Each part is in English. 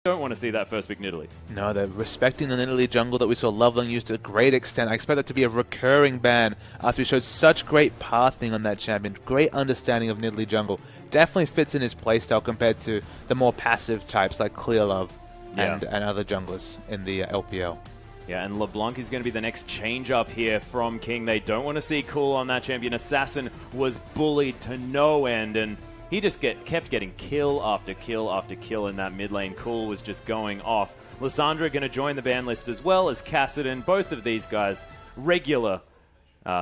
don't want to see that first pick Nidalee. No, they're respecting the Nidalee jungle that we saw LoveLing use to a great extent. I expect that to be a recurring ban after he showed such great pathing on that champion. Great understanding of Nidalee jungle. Definitely fits in his playstyle compared to the more passive types like Clearlove and other junglers in the LPL. Yeah, and LeBlanc is going to be the next change up here from King. They don't want to see Cool on that champion. Assassin was bullied to no end, and he just kept getting kill after kill after kill in that mid lane. Cool was just going off. Lissandra going to join the ban list as well as Kassadin. Both of these guys, regular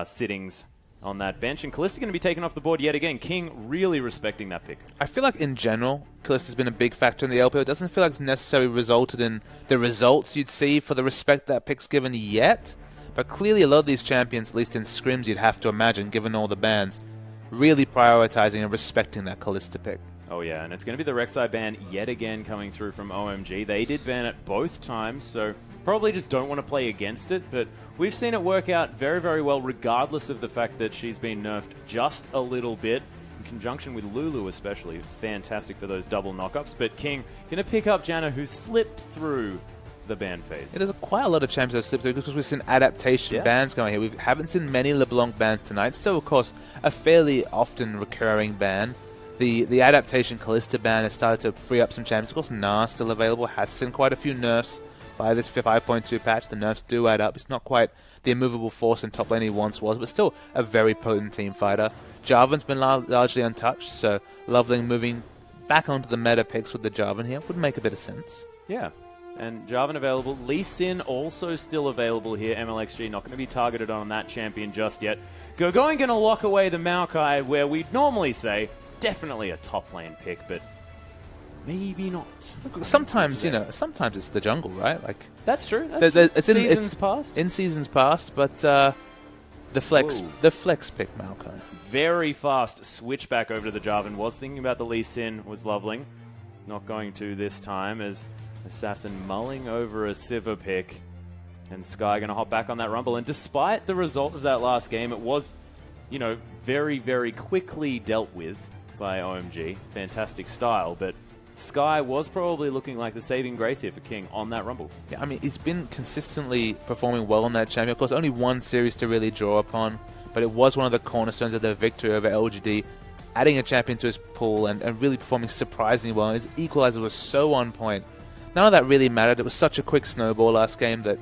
sittings on that bench. And Kalista going to be taken off the board yet again. King really respecting that pick. I feel like in general, Kalista's been a big factor in the LPL. It doesn't feel like it's necessarily resulted in the results you'd see for the respect that pick's given yet. But clearly a lot of these champions, at least in scrims, you'd have to imagine, given all the bans, really prioritizing and respecting that Kalista pick. Oh yeah, and it's going to be the Rek'Sai ban yet again coming through from OMG. They did ban it both times, so probably just don't want to play against it, but we've seen it work out very, very well regardless of the fact that she's been nerfed just a little bit, in conjunction with Lulu especially. Fantastic for those double knockups, but King going to pick up Janna, who slipped through the ban phase. There's quite a lot of champions that have slipped through because we've seen adaptation bans going here. We haven't seen many LeBlanc bans tonight. Still, of course, a fairly often recurring ban. The adaptation Kalista ban has started to free up some champions. Of course, Gnar still available, has seen quite a few nerfs by this 5.2 patch. The nerfs do add up. It's not quite the immovable force in top lane he once was, but still a very potent team fighter. Jarvan's been largely untouched, so LoveLing moving back onto the meta picks with the Jarvan here would make a bit of sense. Yeah. And Jarvan available. Lee Sin also still available here. MLXG not going to be targeted on that champion just yet. Gogoing going to lock away the Maokai, where we'd normally say definitely a top lane pick, but maybe not. Sometimes, you know, sometimes it's the jungle, right? Like that's true. That's true. It's seasons past. In seasons past, but the flex pick Maokai. Very fast switch back over to the Jarvan. Was thinking about the Lee Sin, was LoveLing. Not going to this time as Assassin mulling over a Sivir pick, and Skye going to hop back on that rumble. And despite the result of that last game, it was, you know, very, very quickly dealt with by OMG. Fantastic style, but Skye was probably looking like the saving grace here for King on that rumble. Yeah, I mean, he's been consistently performing well on that champion. Of course, only one series to really draw upon, but it was one of the cornerstones of their victory over LGD, adding a champion to his pool and really performing surprisingly well. And his equalizer was so on point. None of that really mattered. It was such a quick snowball last game that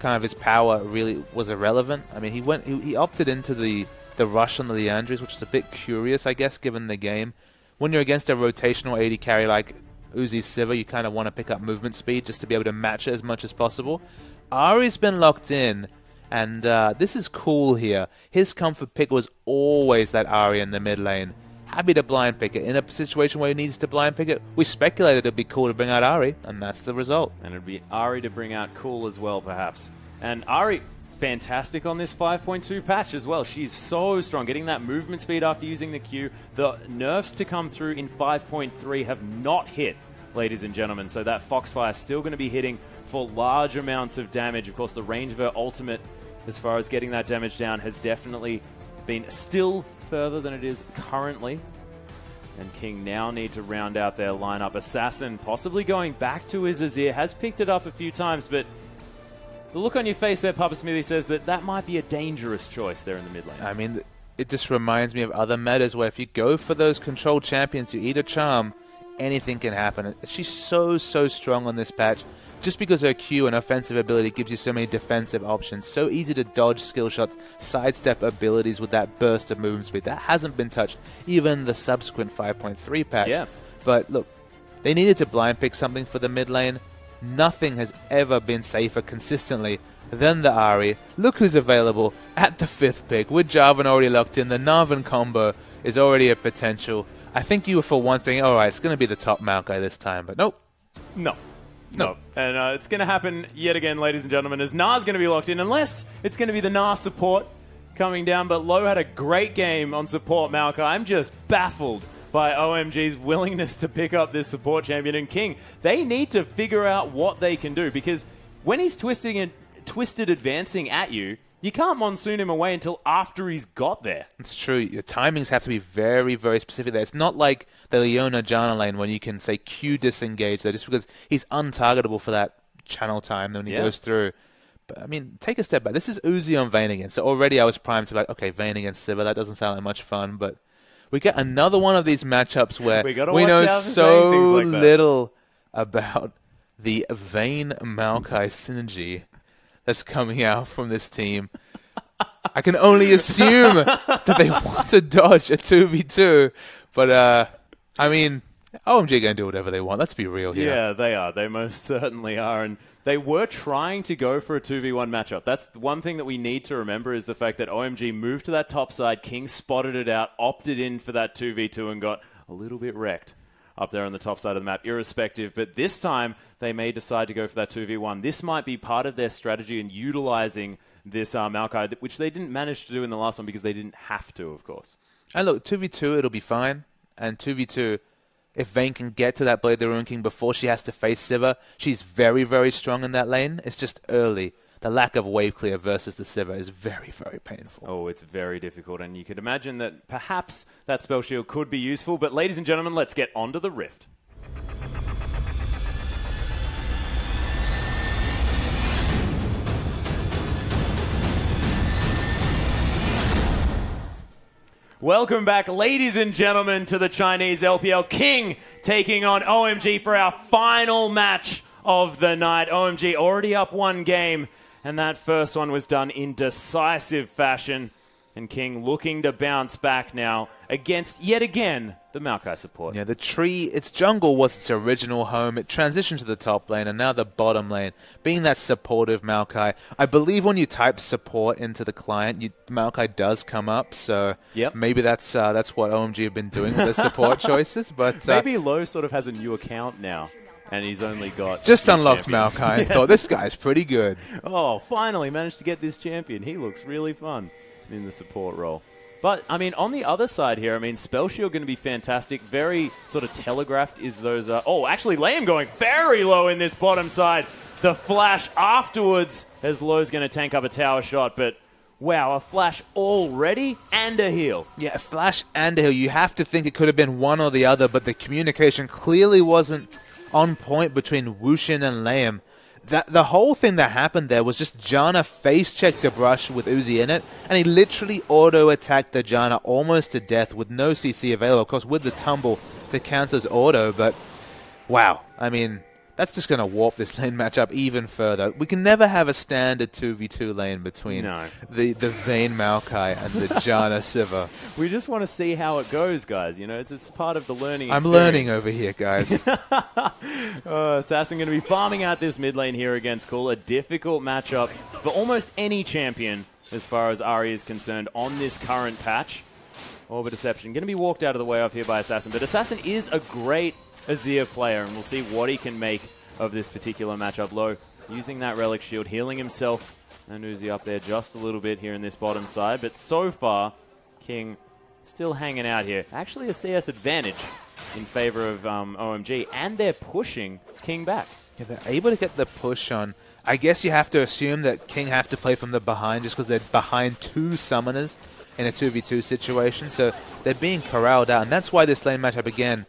kind of his power really was irrelevant. I mean, he opted into the rush on the Leandries, which is a bit curious, I guess, given the game. When you're against a rotational AD carry like Uzi's Sivir, you kind of want to pick up movement speed just to be able to match it as much as possible. Ahri's been locked in, and this is cool here. His comfort pick was always that Ahri in the mid lane. Happy to blind pick it. In a situation where he needs to blind pick it, we speculated it'd be cool to bring out Ahri, and that's the result. And it'd be Ahri to bring out cool as well, perhaps. And Ahri, fantastic on this 5.2 patch as well. She's so strong, getting that movement speed after using the Q. The nerfs to come through in 5.3 have not hit, ladies and gentlemen, so that Foxfire is still going to be hitting for large amounts of damage. Of course, the range of her ultimate, as far as getting that damage down, has definitely been still further than it is currently. And King now need to round out their lineup. Assassin possibly going back to his Azir, has picked it up a few times, but the look on your face there, Papa Smithy, says that that might be a dangerous choice there in the mid lane. I mean, it just reminds me of other metas where if you go for those controlled champions, you eat a charm, anything can happen. She's so strong on this patch. Just because her Q and offensive ability gives you so many defensive options. So easy to dodge skill shots, sidestep abilities with that burst of movement speed. That hasn't been touched, even the subsequent 5.3 patch. Yeah. But look, they needed to blind pick something for the mid lane. Nothing has ever been safer consistently than the Ahri. Look who's available at the 5th pick. With Jarvan already locked in, the Narvan combo is already a potential. I think you were for one saying, alright, it's going to be the top Maokai this time, but nope. No. And it's going to happen yet again, ladies and gentlemen, as Gnar's going to be locked in, unless it's going to be the Gnar support coming down. But Low had a great game on support Maokai. I'm just baffled by OMG's willingness to pick up this support champion. And King, they need to figure out what they can do, because when he's twisted advancing at you, you can't monsoon him away until after he's got there. It's true. Your timings have to be very, very specific there. It's not like the Leona Janna lane when you can say Q disengage there just because he's untargetable for that channel time when he goes through. But, I mean, take a step back. This is Uzi on Vayne again. So already I was primed to be like, okay, Vayne against Sivir. That doesn't sound like much fun. But we get another one of these matchups where we know so little about the Vayne Maokai synergy that's coming out from this team. I can only assume that they want to dodge a 2v2. But, I mean, OMG are going to do whatever they want. Let's be real here. Yeah, they are. They most certainly are. And they were trying to go for a 2v1 matchup. That's one thing that we need to remember is the fact that OMG moved to that top side. King spotted it out, opted in for that 2v2 and got a little bit wrecked up there on the top side of the map, irrespective. But this time, they may decide to go for that 2v1. This might be part of their strategy in utilizing this Maokai, which they didn't manage to do in the last one because they didn't have to, of course. And look, 2v2, it'll be fine. And 2v2... if Vayne can get to that Blade the Ruin King before she has to face Sivir, she's very, very strong in that lane. It's just early. The lack of wave clear versus the Sivir is very, very painful. Oh, it's very difficult. And you could imagine that perhaps that spell shield could be useful. But ladies and gentlemen, let's get onto the Rift. Welcome back, ladies and gentlemen, to the Chinese LPL. King taking on OMG for our final match of the night. OMG already up one game, and that first one was done in decisive fashion. And King looking to bounce back now against, yet again, the Maokai support. Yeah, the tree, its jungle was its original home. It transitioned to the top lane, and now the bottom lane, being that supportive Maokai. I believe when you type support into the client, Maokai does come up, so maybe that's what OMG have been doing with the support choices. But maybe Lowe sort of has a new account now. And he's only got... just unlocked Maokai and thought, this guy's pretty good. Oh, finally managed to get this champion. He looks really fun in the support role. But, I mean, on the other side here, I mean, Spell Shield going to be fantastic. Very sort of telegraphed is those... oh, actually, LeyM going very low in this bottom side. The flash afterwards as Lowe's going to tank up a tower shot. But, wow, a flash already and a heal. Yeah, a flash and a heal. You have to think it could have been one or the other, but the communication clearly wasn't on point between Wuxx and LeyM. The whole thing that happened there was just Janna face-checked a brush with Uzi in it, and he literally auto-attacked the Janna almost to death with no CC available, of course, with the tumble to cancel his auto, but wow. I mean, that's just going to warp this lane matchup even further. We can never have a standard 2v2 lane between the Vayne Maokai and the Janna Sivir. We just want to see how it goes, guys. You know, it's part of the learning experience. I'm learning over here, guys. Assassin going to be farming out this mid lane here against Cool. A difficult matchup for almost any champion as far as Ahri is concerned on this current patch. Orbit Deception going to be walked out of the way off here by Assassin. But Assassin is a great Azir player, and we'll see what he can make of this particular matchup. Low using that Relic Shield, healing himself, and Uzi up there just a little bit here in this bottom side. But so far, King still hanging out here. Actually a CS advantage in favor of OMG, and they're pushing King back. Yeah, they're able to get the push on. I guess you have to assume that King have to play from the behind just because they're behind two summoners in a 2v2 situation, so they're being corralled out, and that's why this lane matchup, again,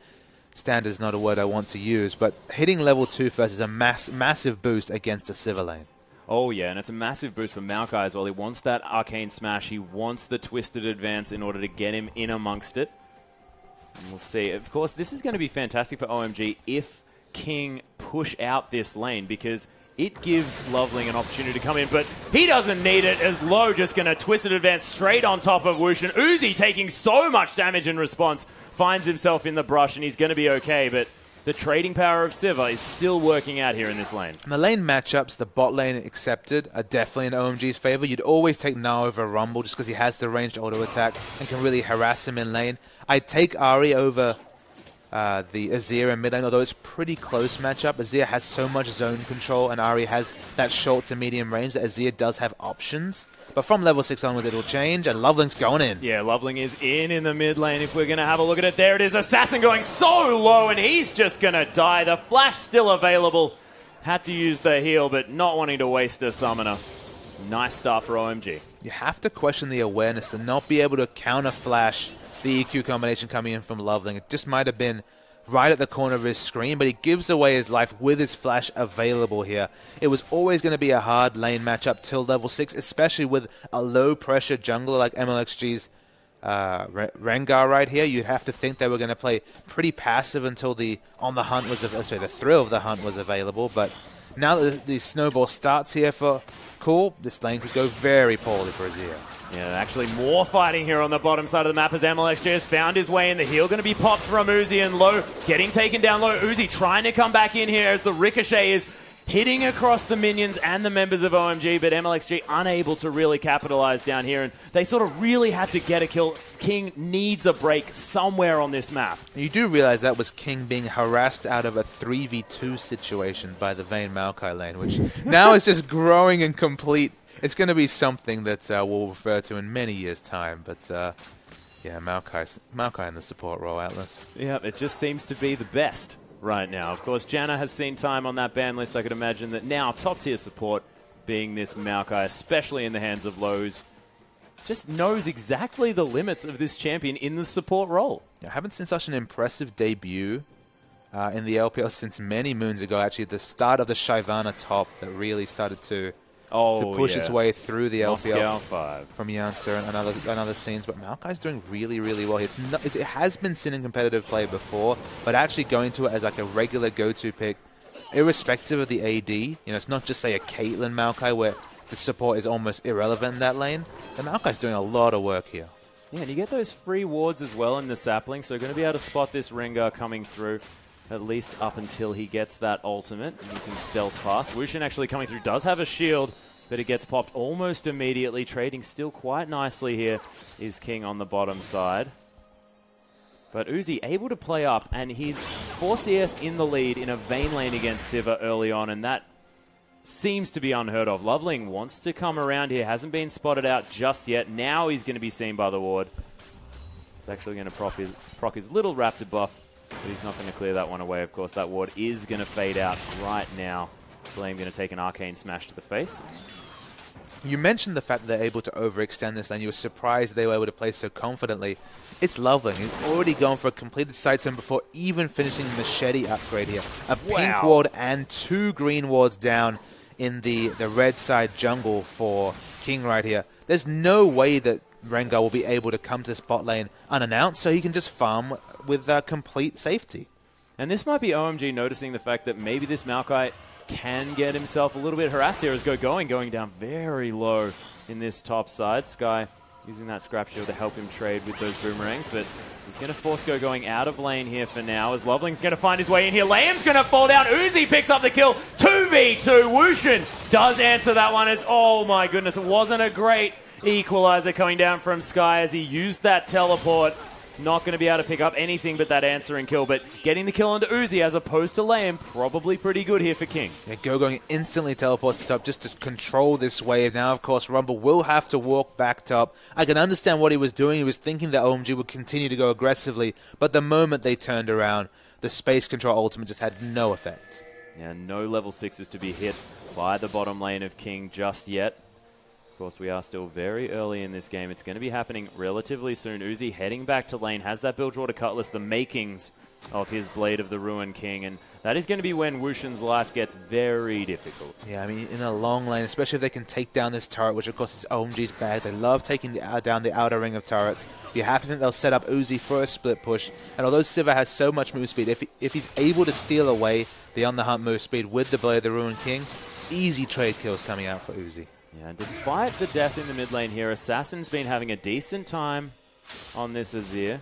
standard is not a word I want to use, but hitting level 2 first is a massive boost against a Sivir lane. Oh yeah, and it's a massive boost for Maokai as well. He wants that Arcane Smash, he wants the Twisted Advance in order to get him in amongst it. And we'll see. Of course, this is going to be fantastic for OMG if King push out this lane, because it gives LoveLing an opportunity to come in, but he doesn't need it as Low just going to Twisted Advance straight on top of Wuxx, and Uzi taking so much damage in response, finds himself in the brush, and he's going to be okay, but the trading power of Sivir is still working out here in this lane. And the lane matchups, the bot lane accepted, are definitely in OMG's favor. You'd always take Gnar over Rumble just because he has the ranged auto attack and can really harass him in lane. I'd take Ahri over the Azir in mid lane, although it's a pretty close matchup. Azir has so much zone control, and Ahri has that short to medium range that Azir does have options. But from level 6 onwards, it'll change, and LoveLing's going in. Yeah, LoveLing is in the mid lane. If we're going to have a look at it, there it is. Assassin going so low, and he's just going to die. The flash still available. Had to use the heal, but not wanting to waste a summoner. Nice start for OMG. You have to question the awareness to not be able to counter flash the EQ combination coming in from LoveLing. It just might have been right at the corner of his screen, but he gives away his life with his flash available here. It was always going to be a hard lane matchup till level 6, especially with a low-pressure jungler like MLXG's Rengar right here. You'd have to think they were going to play pretty passive until the thrill of the hunt was available, but now that the snowball starts here for Cool, this lane could go very poorly for Azir. Yeah, actually more fighting here on the bottom side of the map as MLXG has found his way in. The heal going to be popped from Uzi, and Low getting taken down low. Uzi trying to come back in here as the ricochet is hitting across the minions and the members of OMG, but MLXG unable to really capitalize down here, and they sort of really had to get a kill. King needs a break somewhere on this map. You do realize that was King being harassed out of a 3v2 situation by the Vayne Maokai lane, which now is just growing and complete. It's going to be something that we'll refer to in many years' time, but yeah, Maokai in the support role, Atlas. Yeah, it just seems to be the best right now. Of course, Janna has seen time on that ban list. I could imagine that now top-tier support being this Maokai, especially in the hands of Lowe's, just knows exactly the limits of this champion in the support role. I haven't seen such an impressive debut in the LPL since many moons ago, actually, at the start of the Shyvana top that really started to push its way through the LPL from Jansa and other scenes. But Maokai's doing really, really well here. It has been seen in competitive play before, but actually going to it as like a regular go-to pick, irrespective of the AD. You know, it's not just, say, a Caitlyn Maokai where the support is almost irrelevant in that lane. The Maokai's doing a lot of work here. Yeah, and you get those free wards as well in the sapling, so you're going to be able to spot this Rengar coming through, at least up until he gets that ultimate, and you can stealth past. Wushin actually coming through does have a shield, but it gets popped almost immediately. Trading still quite nicely here is King on the bottom side. But Uzi able to play up, and he's 4 CS in the lead in a Vayne lane against Sivir early on, and that seems to be unheard of. LoveLing wants to come around here, hasn't been spotted out just yet. Now he's going to be seen by the ward. He's actually going to proc his little Raptor buff, but he's not going to clear that one away. Of course, that ward is going to fade out right now. LeyM going to take an arcane smash to the face. You mentioned the fact that they're able to overextend this lane. You were surprised they were able to play so confidently. It's LoveLing. He's already gone for a completed side stone before even finishing the machete upgrade here. A pink ward and 2 green wards down in the red side jungle for King right here. There's no way that Rengar will be able to come to this bot lane unannounced, so he can just farm with complete safety. And this might be OMG noticing the fact that maybe this Maokai can get himself a little bit harassed here as going down very low in this top side. Skye using that scrap shield to help him trade with those boomerangs, but he's going to force going out of lane here for now as LoveLing's going to find his way in here. LeyM's going to fall down. Uzi picks up the kill. 2v2. Wushin does answer that one as, oh my goodness, it wasn't a great equalizer coming down from Skye as he used that teleport. Not going to be able to pick up anything but that answering kill, but getting the kill onto Uzi as opposed to LeyM, probably pretty good here for King. Yeah, gogoing instantly teleports to top just to control this wave. Now, of course, Rumble will have to walk back top. I can understand what he was doing. He was thinking that OMG would continue to go aggressively, but the moment they turned around, the space control ultimate just had no effect. Yeah, no level 6s to be hit by the bottom lane of King just yet. Of course, we are still very early in this game. It's going to be happening relatively soon. Uzi heading back to lane, has that Bilgewater Cutlass, the makings of his Blade of the Ruin King, and that is going to be when Wushin's life gets very difficult. Yeah, I mean, in a long lane, especially if they can take down this turret, which of course is OMG's bag. They love taking down the outer ring of turrets. You have to think they'll set up Uzi for a split push, and although Sivir has so much move speed, if he's able to steal away the on the hunt move speed with the Blade of the Ruin King, easy trade kills coming out for Uzi. Yeah, despite the death in the mid lane here, Assassin's been having a decent time on this Azir.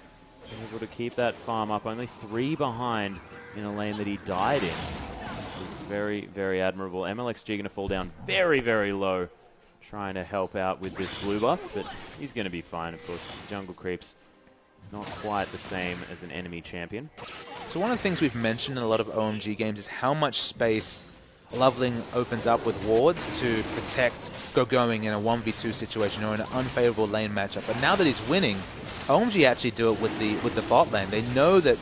Able to keep that farm up, only 3 behind in a lane that he died in. It's very, very admirable. MLXG going to fall down very, very low, trying to help out with this blue buff, but he's going to be fine, of course. Jungle creeps not quite the same as an enemy champion. So one of the things we've mentioned in a lot of OMG games is how much space LoveLing opens up with wards to protect gogoing in a 1v2 situation or in an unfavorable lane matchup. But now that he's winning, OMG actually do it with the bot lane. They know that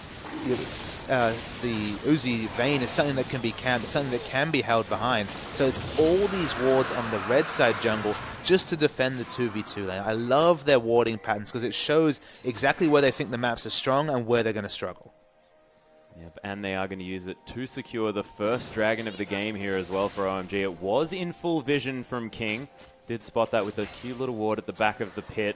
the Uzi Vayne is something that can be camped, something that can be held behind. So it's all these wards on the red side jungle just to defend the 2v2 lane. I love their warding patterns because it shows exactly where they think the maps are strong and where they're going to struggle. Yep, and they are going to use it to secure the first dragon of the game here as well for OMG. It was in full vision from King. Did spot that with a cute little ward at the back of the pit.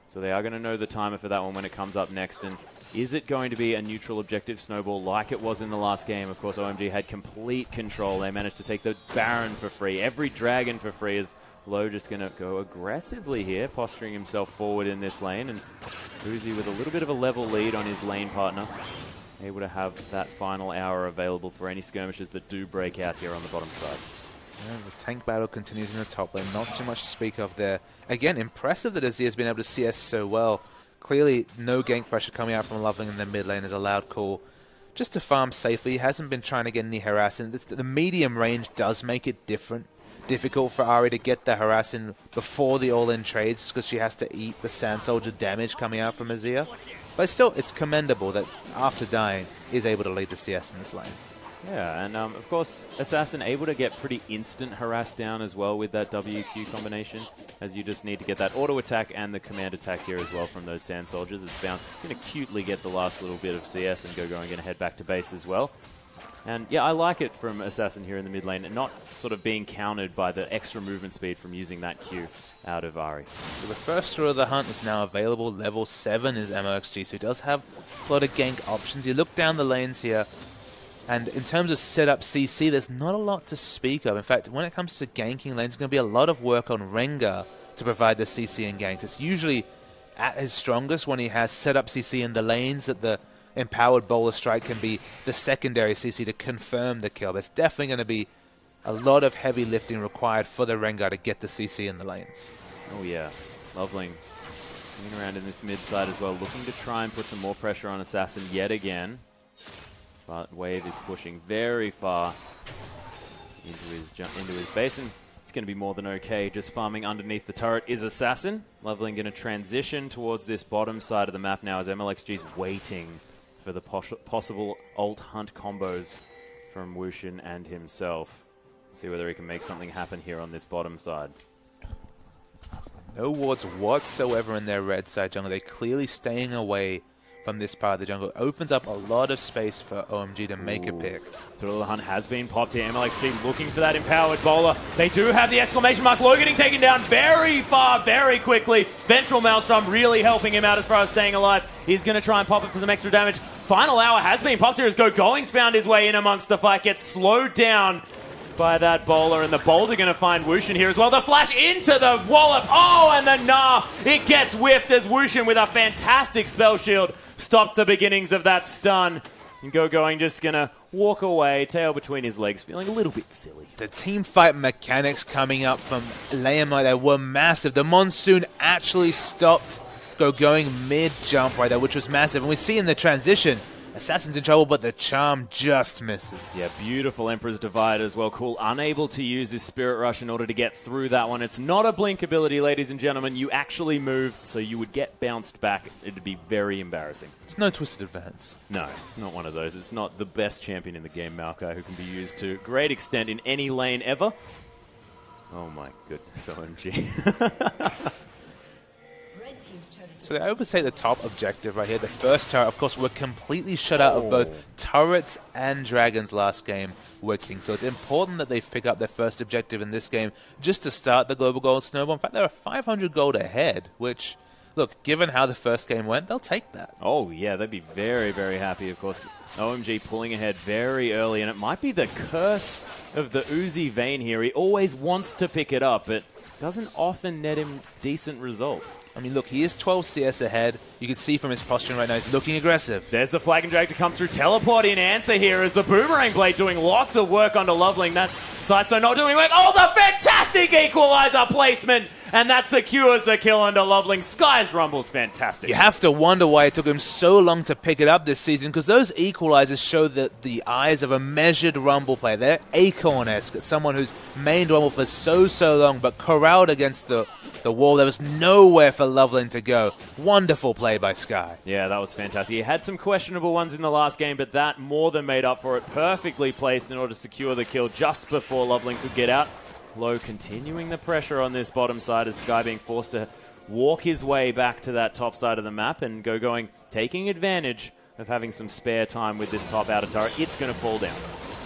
So they are going to know the timer for that one when it comes up next. And is it going to be a neutral objective snowball like it was in the last game? Of course, OMG had complete control. They managed to take the Baron for free, every dragon for free. As Low just going to go aggressively here, posturing himself forward in this lane. And Uzi with a little bit of a level lead on his lane partner, able to have that final hour available for any skirmishes that do break out here on the bottom side. Yeah, the tank battle continues in the top lane. Not too much to speak of there. Again, impressive that Azir has been able to CS so well. Clearly, no gank pressure coming out from LoveLing in the mid lane is a loud call. Just to farm safely, he hasn't been trying to get any harassing. The medium range does make it difficult for Ahri to get the harassing before the all-in trades because she has to eat the Sand Soldier damage coming out from Azir. But still, it's commendable that after dying, is able to lead the CS in this lane. Yeah, and of course, Assassin able to get pretty instant harass down as well with that WQ combination, as you just need to get that auto attack and the command attack here as well from those Sand Soldiers. It's going to cutely get the last little bit of CS and going to head back to base as well. And yeah, I like it from Assassin here in the mid lane, and not sort of being countered by the extra movement speed from using that Q out of Ahri. So the first Through of the Hunt is now available. Level 7 is MLXG, so he does have a lot of gank options. You look down the lanes here, and in terms of setup CC, there's not a lot to speak of. In fact, when it comes to ganking lanes, it's going to be a lot of work on Rengar to provide the CC and ganks. It's usually at his strongest when he has setup CC in the lanes that the Empowered Bowler Strike can be the secondary CC to confirm the kill. There's definitely going to be a lot of heavy lifting required for the Rengar to get the CC in the lanes. Oh yeah, LoveLing moving around in this mid side as well, looking to try and put some more pressure on Assassin yet again. But Wave is pushing very far into his base, and it's going to be more than okay. Just farming underneath the turret is Assassin. LoveLing going to transition towards this bottom side of the map now as MLXG's waiting for the possible ult hunt combos from Wuxx and himself. See whether he can make something happen here on this bottom side. No wards whatsoever in their red side jungle. They're clearly staying away from this part of the jungle. It opens up a lot of space for OMG to make a pick. Thrill of the Hunt has been popped here. MLXG looking for that empowered bowler. They do have the exclamation mark. Low getting taken down very far, very quickly. Ventral Maelstrom really helping him out as far as staying alive. He's going to try and pop it for some extra damage. Final hour has been popped here as gogoing's found his way in amongst the fight. Gets slowed down by that bowler, and the boulder going to find Wuxx here as well. The flash into the wallop. Oh, and the Gnar. It gets whiffed as Wuxx with a fantastic spell shield stopped the beginnings of that stun. And gogoing just going to walk away, tail between his legs, feeling a little bit silly. The team fight mechanics coming up from LeyM right there were massive. The Monsoon actually stopped gogoing mid-jump right there, which was massive. And we see in the transition, Assassin's in trouble, but the charm just misses. Yeah, beautiful Emperor's Divide as well. Cool, unable to use his Spirit Rush in order to get through that one. It's not a blink ability, ladies and gentlemen. You actually moved, so you would get bounced back. It'd be very embarrassing. It's no Twisted Advance. No, it's not one of those. It's not the best champion in the game, Maokai, who can be used to great extent in any lane ever. Oh my goodness, OMG. So they overtake the top objective right here. The first turret, of course, were completely shut out of both turrets and dragons last game working. So it's important that they pick up their first objective in this game just to start the global gold snowball. In fact, they're 500 gold ahead, which, look, given how the first game went, they'll take that. Oh, yeah, they'd be very, very happy, of course. OMG pulling ahead very early, and it might be the curse of the Uzi Vayne here. He always wants to pick it up, but doesn't often net him decent results. I mean, look, he is 12 CS ahead. You can see from his posturing right now, he's looking aggressive. There's the Flag and Drag to come through. Teleport in answer here as the Boomerang Blade doing lots of work onto LoveLing. That Sidestone not doing work. Oh, the fantastic equalizer placement! And that secures the kill onto LoveLing. Skye's Rumble's fantastic. You have to wonder why it took him so long to pick it up this season, because those equalizers show the eyes of a measured Rumble player. They're Acorn-esque, someone who's mained Rumble for so long, but correct corralled against the wall. There was nowhere for LoveLing to go. Wonderful play by Skye. Yeah, that was fantastic. He had some questionable ones in the last game, but that more than made up for it. Perfectly placed in order to secure the kill just before LoveLing could get out. Low continuing the pressure on this bottom side as Skye being forced to walk his way back to that top side of the map, and gogoing taking advantage of having some spare time with this top outer turret. It's going to fall down.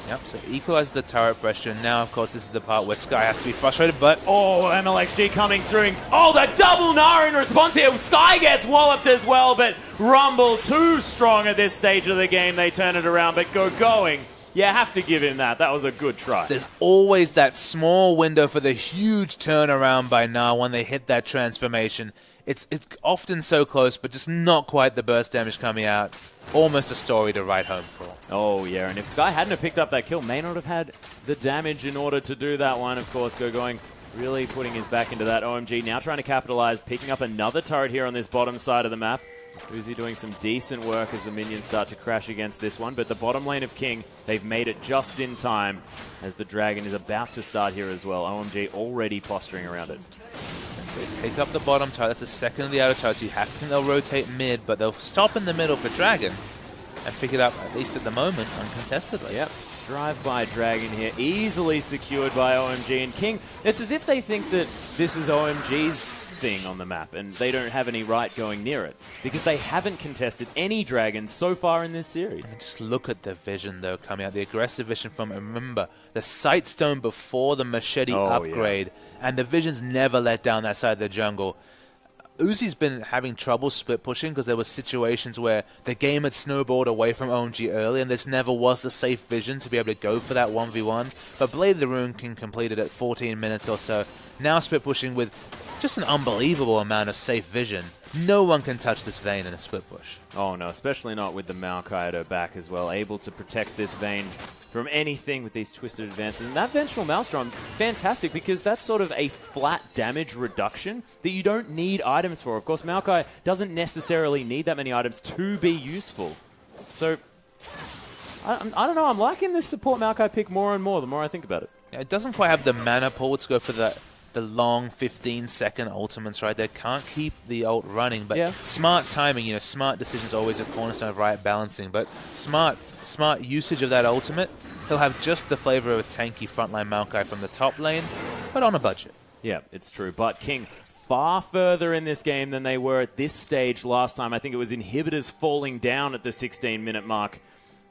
Yep, so equalize the turret pressure. And now, of course, this is the part where Skye has to be frustrated, but... Oh, MLXG coming through. Oh, the double Gnar in response here. Skye gets walloped as well, but Rumble too strong at this stage of the game. They turn it around, but gogoing, you have to give him that. That was a good try. There's always that small window for the huge turnaround by Gnar when they hit that transformation. It's often so close, but just not quite the burst damage coming out. Almost a story to write home for. Oh, yeah, and if Skye hadn't have picked up that kill, may not have had the damage in order to do that one. Of course, gogoing really putting his back into that. OMG now trying to capitalize, picking up another turret here on this bottom side of the map. Uzi doing some decent work as the minions start to crash against this one, but the bottom lane of King, they've made it just in time as the Dragon is about to start here as well. OMG already posturing around it. They pick up the bottom turret. That's the second of the outer turrets. You have to think they'll rotate mid, but they'll stop in the middle for Dragon and pick it up, at least at the moment, uncontestedly. Yep. Drive-by Dragon here, easily secured by OMG and King. It's as if they think that this is OMG's thing on the map and they don't have any right going near it because they haven't contested any dragons so far in this series. And just look at the vision, though, coming out. The aggressive vision from, remember, the Sightstone before the Machete upgrade. Yeah. And the vision's never let down that side of the jungle. Uzi's been having trouble split pushing because there were situations where the game had snowballed away from OMG early and this never was the safe vision to be able to go for that 1v1. But Blade of the Rune can complete it at 14 minutes or so. Now split pushing with just an unbelievable amount of safe vision. No one can touch this Vayne in a split push. Oh no, especially not with the Maokai at her back as well. Able to protect this Vayne from anything with these twisted advances. And that Vengeful Maelstrom, fantastic, because that's sort of a flat damage reduction that you don't need items for. Of course, Maokai doesn't necessarily need that many items to be useful. So, I don't know, I'm liking this support Maokai pick more and more the more I think about it. Yeah, it doesn't quite have the mana pool to go for the long 15-second ultimates right there. Can't keep the ult running, but smart timing, you know, smart decisions always a cornerstone of Riot balancing, but smart usage of that ultimate. He'll have just the flavor of a tanky frontline Maokai from the top lane, but on a budget. Yeah, it's true. But King far further in this game than they were at this stage last time. I think it was inhibitors falling down at the 16-minute mark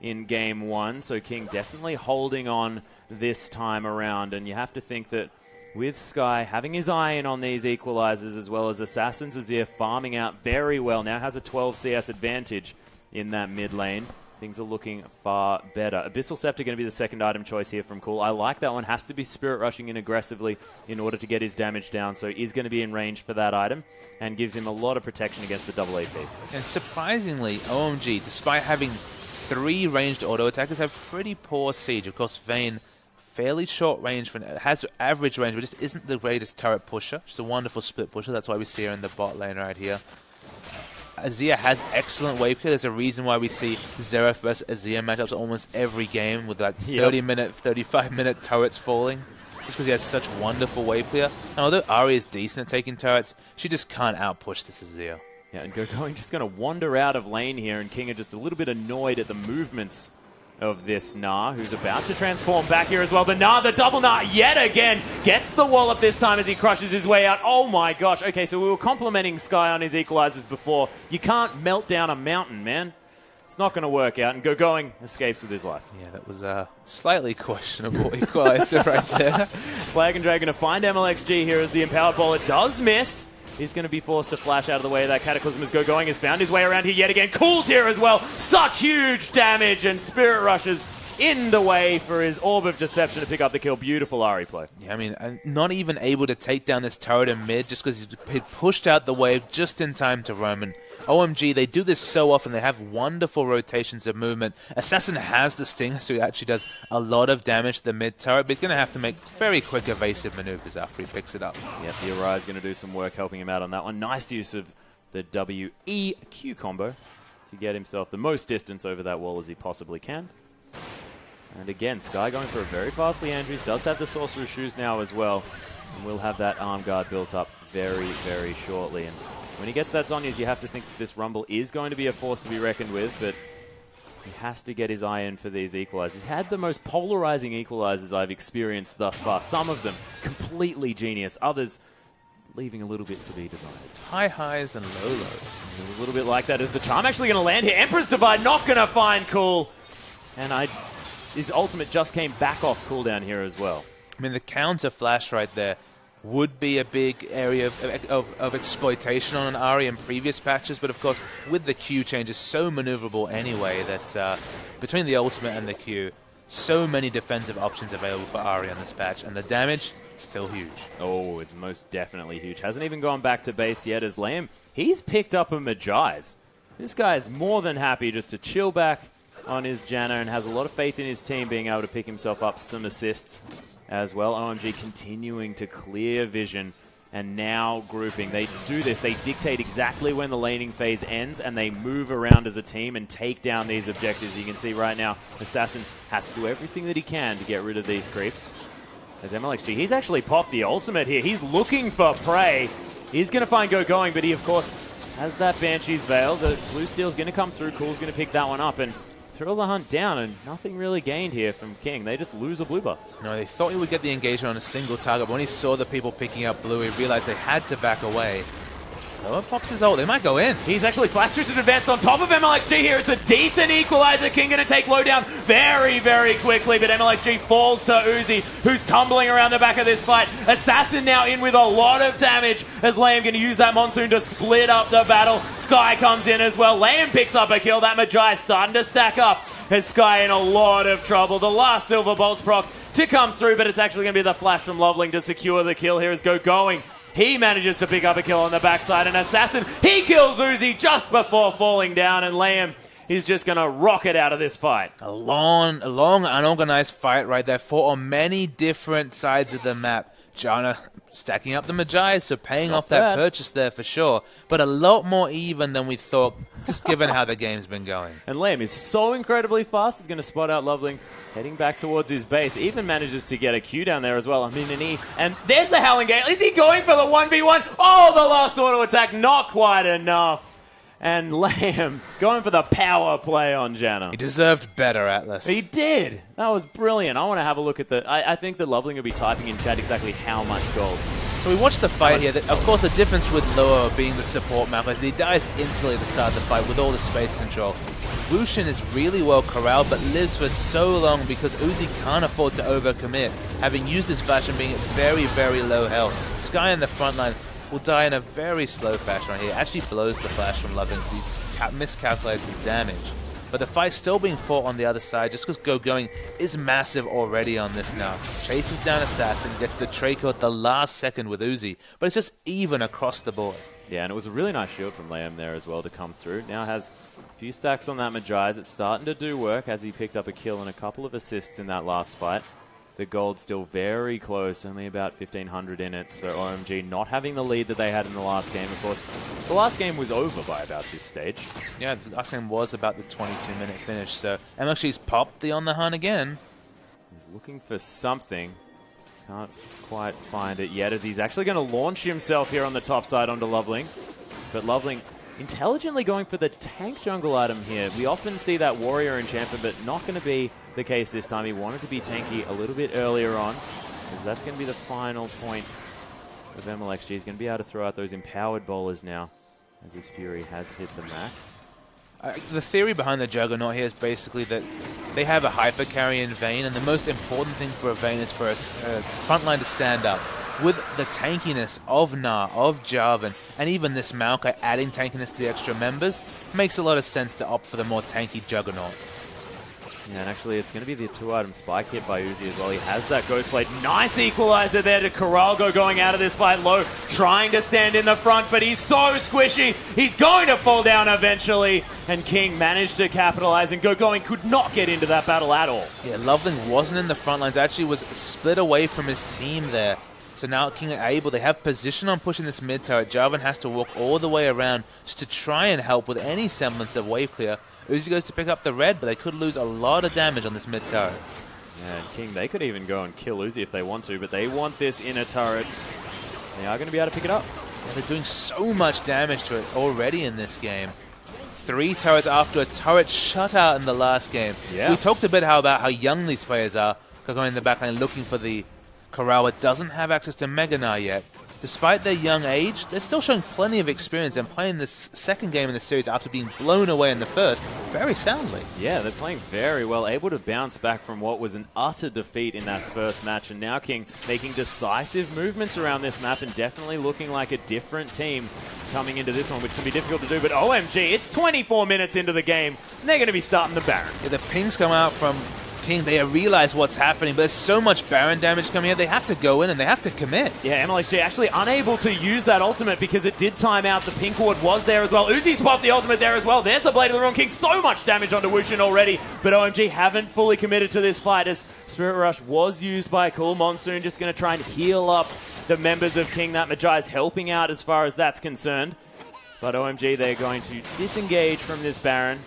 in game one, so King definitely holding on this time around, and you have to think that with Skye having his eye in on these equalizers as well as Assassin's Azir farming out very well. Now has a 12 CS advantage in that mid lane. Things are looking far better. Abyssal Scepter going to be the second item choice here from Cool. I like that one. Has to be Spirit Rushing in aggressively in order to get his damage down. So he's going to be in range for that item and gives him a lot of protection against the double AP. And surprisingly, OMG, despite having 3 ranged auto attackers, have pretty poor siege. Of course, Vayne, fairly short range, has average range, but just isn't the greatest turret pusher. She's a wonderful split pusher. That's why we see her in the bot lane right here. Azir has excellent wave clear. There's a reason why we see Xerath versus Azir matchups almost every game with like 30-minute, 35-minute turrets falling. Just because he has such wonderful wave clear. And although Ahri is decent at taking turrets, she just can't outpush this Azir. Yeah, and gogoing just going to wander out of lane here, and King are just a little bit annoyed at the movements of this Gnar, who's about to transform back here as well. But Gnar, the double Gnar yet again, gets the wallop this time as he crushes his way out. Oh my gosh. Okay, so we were complimenting Skye on his equalizers before. You can't melt down a mountain, man. It's not going to work out, and gogoing escapes with his life. Yeah, that was a slightly questionable equalizer right there. Flag and Dragon to find MLXG here as the Empowered Bowler does miss. He's going to be forced to flash out of the way of that Cataclysm as gogoing has found his way around here yet again. Cool's here as well. Such huge damage, and Spirit Rushes in the way for his Orb of Deception to pick up the kill. Beautiful Ahri play. Yeah, I mean, not even able to take down this turret in mid just because he pushed out the wave just in time to roam. And OMG, they do this so often. They have wonderful rotations of movement. Assassin has the Sting, so he actually does a lot of damage to the mid turret, but he's going to have to make very quick evasive maneuvers after he picks it up. Yep, the Ahri is going to do some work helping him out on that one. Nice use of the WEQ combo to get himself the most distance over that wall as he possibly can. And again, Skye going for a very fast Leandries. Does have the Sorcerer's Shoes now as well. And we'll have that arm guard built up very, very shortly. And when he gets that Zhonya's, you have to think that this Rumble is going to be a force to be reckoned with, but he has to get his eye in for these equalizers. He's had the most polarizing equalizers I've experienced thus far. Some of them completely genius, others leaving a little bit to be desired. High highs and low lows. It was a little bit like that. Is the charm actually going to land here? Emperor's Divide not going to find Cool. And his ultimate just came back off cooldown here as well. I mean, the counter flash right there would be a big area of exploitation on an Ahri in previous patches, but of course, with the Q changes so maneuverable anyway that between the ultimate and the Q, so many defensive options available for Ahri on this patch, and the damage, still huge. Oh, it's most definitely huge. Hasn't even gone back to base yet as LeyM. He's picked up a Magi's. This guy is more than happy just to chill back on his Janna and has a lot of faith in his team being able to pick himself up some assists as well. OMG continuing to clear vision and now grouping. They do this. They dictate exactly when the laning phase ends and they move around as a team and take down these objectives. You can see right now, Assassin has to do everything that he can to get rid of these creeps. As MLXG, he's actually popped the ultimate here. He's looking for prey. He's going to find Gogoing, but he, of course, has that Banshee's Veil. The blue steel's going to come through. Cool's going to pick that one up and throw the hunt down, and nothing really gained here from King. They just lose a blue buff. No, they thought he would get the engagement on a single target, but when he saw the people picking up blue, he realized they had to back away. Lower pops his ult. They might go in. He's actually flash boosted advanced on top of MLXG here. It's a decent equalizer. King going to take low down very, very quickly, but MLXG falls to Uzi, who's tumbling around the back of this fight. Assassin now in with a lot of damage as LeyM going to use that Monsoon to split up the battle. Skye comes in as well. LeyM picks up a kill. That Magi starting to stack up as Skye in a lot of trouble. The last Silver Bolts proc to come through, but it's actually going to be the flash from LoveLing to secure the kill. Here is Gogoing. He manages to pick up a kill on the backside, and Assassin, he kills Uzi just before falling down, and LeyM is just going to rocket out of this fight. A long, unorganized fight right there, fought on many different sides of the map. Janna stacking up the Magi, so paying off that purchase there for sure, but a lot more even than we thought, just given how the game's been going. And LeyM is so incredibly fast, he's going to spot out LoveLing heading back towards his base. Even manages to get a Q down there as well. I mean, and there's the Howling Gale. Is he going for the 1v1? Oh, the last auto attack, not quite enough. And LeyM going for the power play on Janna. He deserved better, Atlas. He did. That was brilliant. I want to have a look at the... I think that LoveLing will be typing in chat exactly how much gold. So we watched the fight here. Of course, the difference with Loa being the support map is he dies instantly at the start of the fight with all the space control. Lucian is really well corralled, but lives for so long because Uzi can't afford to overcommit, having used his flash and being at very, very low health. Skye in the front line will die in a very slow fashion right here. Actually blows the flash from LoveLing. He miscalculates his damage. But the fight's still being fought on the other side just because Gogoing is massive already on this now. Chases down Assassin, gets the Traco at the last second with Uzi, but it's just even across the board. Yeah, and it was a really nice shield from LeyM there as well to come through. Now has a few stacks on that Magi's. It's starting to do work as he picked up a kill and a couple of assists in that last fight. The gold's still very close, only about 1,500 in it. So OMG not having the lead that they had in the last game. Of course, the last game was over by about this stage. Yeah, the last game was about the 22-minute finish. So MLXG's popped the on the hunt again. He's looking for something. Can't quite find it yet as he's actually going to launch himself here on the top side onto LoveLing. But LoveLing intelligently going for the tank jungle item here. We often see that warrior and champion, but not going to be the case this time. He wanted to be tanky a little bit earlier on, as that's going to be the final point of MLXG. He's going to be able to throw out those empowered bowlers now, as his Fury has hit the max. The theory behind the Juggernaut here is basically that they have a hyper carry in Vayne, and the most important thing for a Vayne is for a front line to stand up. With the tankiness of Gnar, of Jarvan, and even this Maokai adding tankiness to the extra members, makes a lot of sense to opt for the more tanky Juggernaut. Yeah, and actually it's going to be the 2-item spike hit by Uzi as well. He has that Ghost Blade. Nice equalizer there to corral going out of this fight low, trying to stand in the front, but he's so squishy. He's going to fall down eventually, and King managed to capitalize, and Gogoing could not get into that battle at all. Yeah, LoveLing wasn't in the front lines, actually was split away from his team there. So now King are able, they have position on pushing this mid turret. Jarvan has to walk all the way around just to try and help with any semblance of wave clear. Uzi goes to pick up the red, but they could lose a lot of damage on this mid turret. And King, they could even go and kill Uzi if they want to, but they want this inner turret. They are going to be able to pick it up. Yeah, they're doing so much damage to it already in this game. 3 turrets after a turret shutout in the last game. Yeah. We talked a bit about how young these players are. They're going in the backline looking for the corral. It doesn't have access to Mega Gnar yet. Despite their young age, they're still showing plenty of experience and playing this second game in the series after being blown away in the first very soundly. Yeah, they're playing very well, able to bounce back from what was an utter defeat in that first match. And now King making decisive movements around this map and definitely looking like a different team coming into this one, which can be difficult to do. But OMG, it's 24 minutes into the game, and they're going to be starting the Baron. Yeah, the pings come out from King. They realize what's happening, but there's so much Baron damage coming in, they have to go in and they have to commit. Yeah, MLXG actually unable to use that ultimate because it did time out. The pink ward was there as well. Uzi's popped the ultimate there as well. There's the Blade of the Ruined King. So much damage onto Wuxx already, but OMG haven't fully committed to this fight as Spirit Rush was used by Cool. Monsoon just going to try and heal up the members of King. That Magi is helping out as far as that's concerned. But OMG, they're going to disengage from this Baron.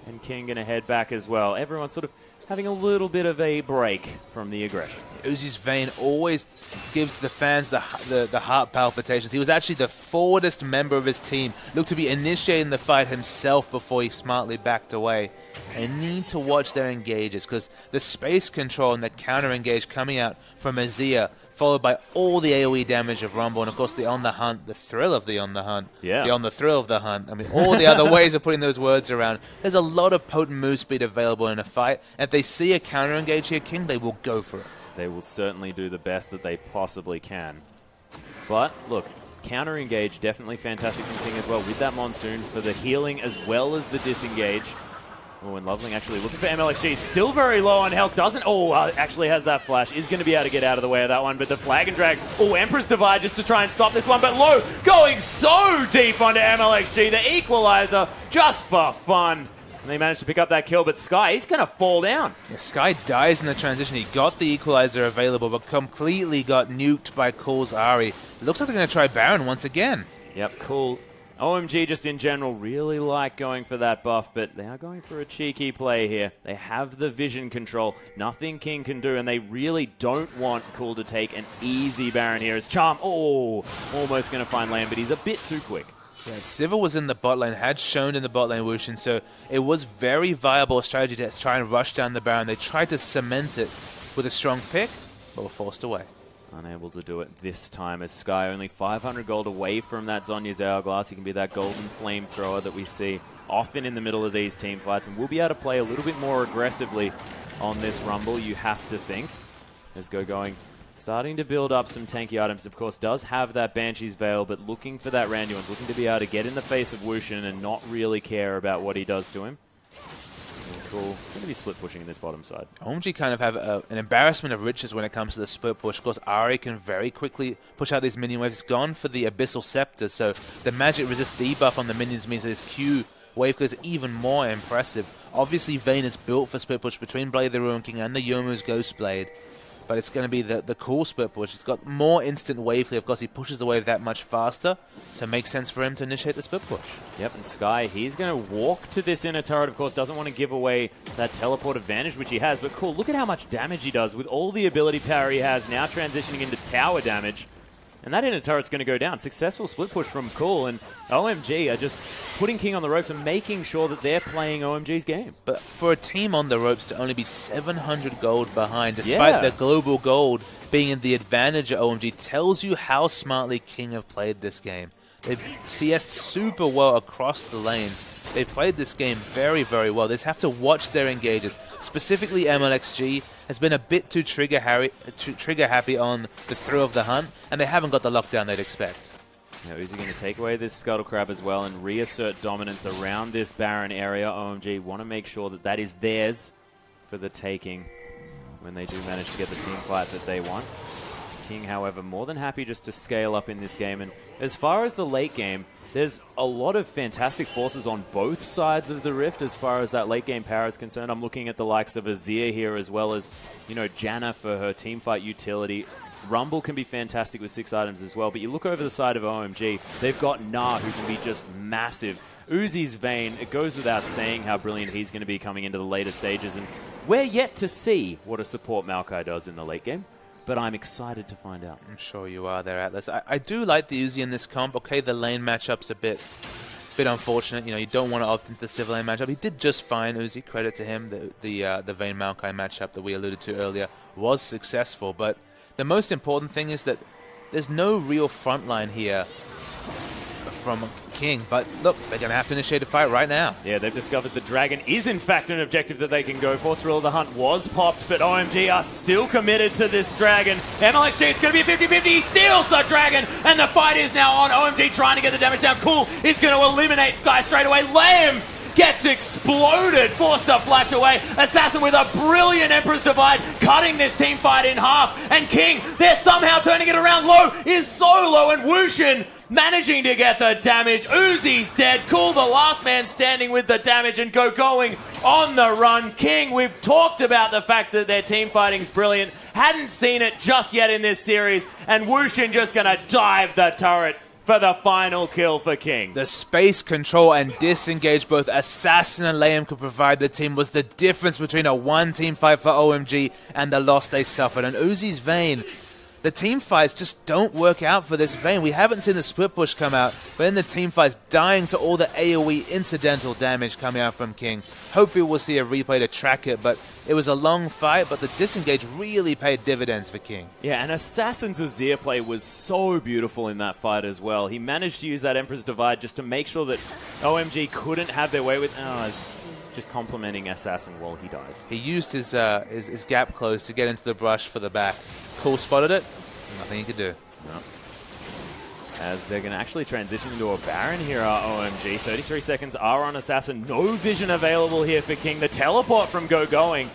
And King going to head back as well. Everyone's sort of having a little bit of a break from the aggression. Uzi's Vayne always gives the fans the heart palpitations. He was actually the forwardest member of his team. Looked to be initiating the fight himself before he smartly backed away. They need to watch their engages because the space control and the counter engage coming out from Azir, followed by all the AoE damage of Rumble, and of course the on the hunt, the thrill of the on the hunt, yeah. the on the thrill of the hunt. I mean, all the other ways of putting those words around. There's a lot of potent move speed available in a fight. And if they see a counter engage here, King, they will go for it. They will certainly do the best that they possibly can. But look, counter engage definitely fantastic from King as well with that Monsoon for the healing as well as the disengage. Oh, and LoveLing actually looking for MLXG. Still very low on health. Doesn't... Oh, actually has that flash. Is going to be able to get out of the way of that one. But the flag and drag... Oh, Empress Divide just to try and stop this one. But Low going so deep onto MLXG. The equalizer just for fun. And they managed to pick up that kill. But Skye, he's going to fall down. Yeah, Skye dies in the transition. He got the equalizer available, but completely got nuked by Cool's Ahri. It looks like they're going to try Baron once again. Yep, Cool. OMG just in general really like going for that buff, but they are going for a cheeky play here. They have the vision control. Nothing King can do, and they really don't want Cool to take an easy Baron here. As Charm, oh, almost going to find LeyM, but he's a bit too quick. Yeah, Sivir was in the bot lane, had shown in the bot lane Wuxx, so it was very viable strategy to try and rush down the Baron. They tried to cement it with a strong pick, but were forced away. Unable to do it this time as Skye only 500 gold away from that Zhonya's Hourglass. He can be that golden flamethrower that we see often in the middle of these team fights, and we'll be able to play a little bit more aggressively on this Rumble, you have to think. As gogoing, starting to build up some tanky items. Of course, does have that Banshee's Veil, but looking for that Randuin's, looking to be able to get in the face of Wuxx and not really care about what he does to him. Cool. Going to be split pushing in this bottom side. OMG kind of have an embarrassment of riches when it comes to the split push. Of course, Ahri can very quickly push out these minion waves. It's gone for the Abyssal Scepter, so the magic resist debuff on the minions means that this Q wave is even more impressive. Obviously, Vayne is built for split push between Blade of the Ruined King and the Youmuu's Ghost Blade. But it's going to be the cool split push. It's got more instant wave clear. Of course, he pushes the wave that much faster, so it makes sense for him to initiate the split push. Yep, and Skye, he's going to walk to this inner turret. Of course, doesn't want to give away that teleport advantage, which he has. But cool, look at how much damage he does with all the ability power he has, now transitioning into tower damage. And that inner turret's going to go down. Successful split push from Cool, and OMG are just putting King on the ropes and making sure that they're playing OMG's game. But for a team on the ropes to only be 700 gold behind, despite the global gold being in the advantage of OMG, tells you how smartly King have played this game. They've CS'd super well across the lanes. They've played this game very, very well. They just have to watch their engages. Specifically, MLXG has been a bit too trigger happy on the thrill of the hunt, and they haven't got the lockdown they'd expect. Now, Uzi going to take away this Scuttle Crab as well and reassert dominance around this Baron area. OMG want to make sure that that is theirs for the taking when they do manage to get the team fight that they want. King, however, more than happy just to scale up in this game. And as far as the late game, there's a lot of fantastic forces on both sides of the Rift as far as that late game power is concerned. I'm looking at the likes of Azir here as well as, you know, Janna for her teamfight utility. Rumble can be fantastic with 6 items as well, but you look over the side of OMG, they've got Gnar who can be just massive. Uzi's Vayne, it goes without saying how brilliant he's going to be coming into the later stages, and We're yet to see what a support Maokai does in the late game, but I'm excited to find out. I'm sure you are there, Atlas. I do like the Uzi in this comp. Okay, the lane matchup's a bit unfortunate. You know, you don't want to opt into the Sivir lane matchup. He did just fine, Uzi. Credit to him. The Vayne Maokai matchup that we alluded to earlier was successful, but the most important thing is that there's no real frontline here from King, but look, they're going to have to initiate a fight right now. Yeah, they've discovered the dragon is in fact an objective that they can go for. Thrill of the Hunt was popped, but OMG are still committed to this dragon. MLXG, it's going to be a 50-50. He steals the dragon, and the fight is now on. OMG trying to get the damage down. Cool is going to eliminate Skye straight away. LeyM gets exploded, forced to flash away. Assassin with a brilliant Emperor's Divide, cutting this team fight in half. And King, they're somehow turning it around. Low is so low, and Wuxx managing to get the damage. Uzi's dead. Cool, the last man standing with the damage, and gogoing on the run. King, we've talked about the fact that their team fighting's brilliant. Hadn't seen it just yet in this series, and Wuxx just going to dive the turret for the final kill for King. The space control and disengage both Assassin and LeyM could provide the team was the difference between a one-team fight for OMG and the loss they suffered. And Uzi's Vayne, the team fights just don't work out for this Vayne. We haven't seen the split push come out, but in the team fights, dying to all the AoE incidental damage coming out from King. Hopefully we'll see a replay to track it, but it was a long fight, but the disengage really paid dividends for King. Yeah, and Assassin's Azir play was so beautiful in that fight as well. He managed to use that Emperor's Divide just to make sure that OMG couldn't have their way with... just complimenting Assassin while he dies. He used his gap close to get into the brush for the back. Cool spotted it. Nothing he could do. No. As they're going to actually transition into a Baron here, OMG. 33 seconds are on Assassin. No vision available here for King. The teleport from gogoing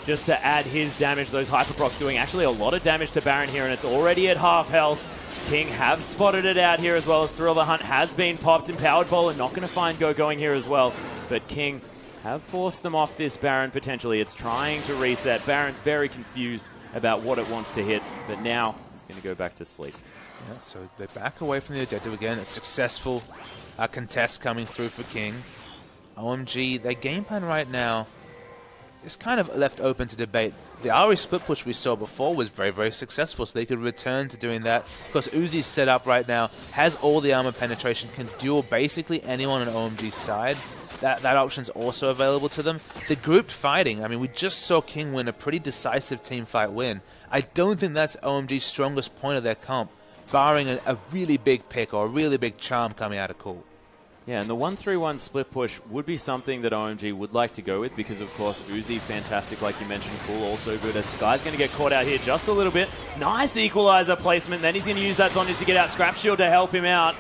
just to add his damage. Those hyperprocs doing actually a lot of damage to Baron here, and it's already at half health. King have spotted it out here, as well as Thrill the Hunt has been popped. Empowered Bowler not going to find gogoing here as well, but King have forced them off this Baron potentially. It's trying to reset. Baron's very confused about what it wants to hit, but now he's going to go back to sleep. Yeah, so they back away from the objective again. A successful contest coming through for King. OMG, their game plan right now is kind of left open to debate. The Ahri split push we saw before was very, very successful, so they could return to doing that. Because Uzi's set up right now, has all the armor penetration, can duel basically anyone on OMG's side. That option's also available to them. The grouped fighting, I mean, we just saw King win a pretty decisive team fight win. I don't think that's OMG's strongest point of their comp, barring a really big pick or a really big charm coming out of Cool. Yeah, and the 1-3-1 split push would be something that OMG would like to go with because, of course, Uzi, fantastic, like you mentioned, Cool, also good. As Skye's going to get caught out here just a little bit. Nice equalizer placement. Then he's going to use that Zhonya's to get out Scrap Shield to help him out.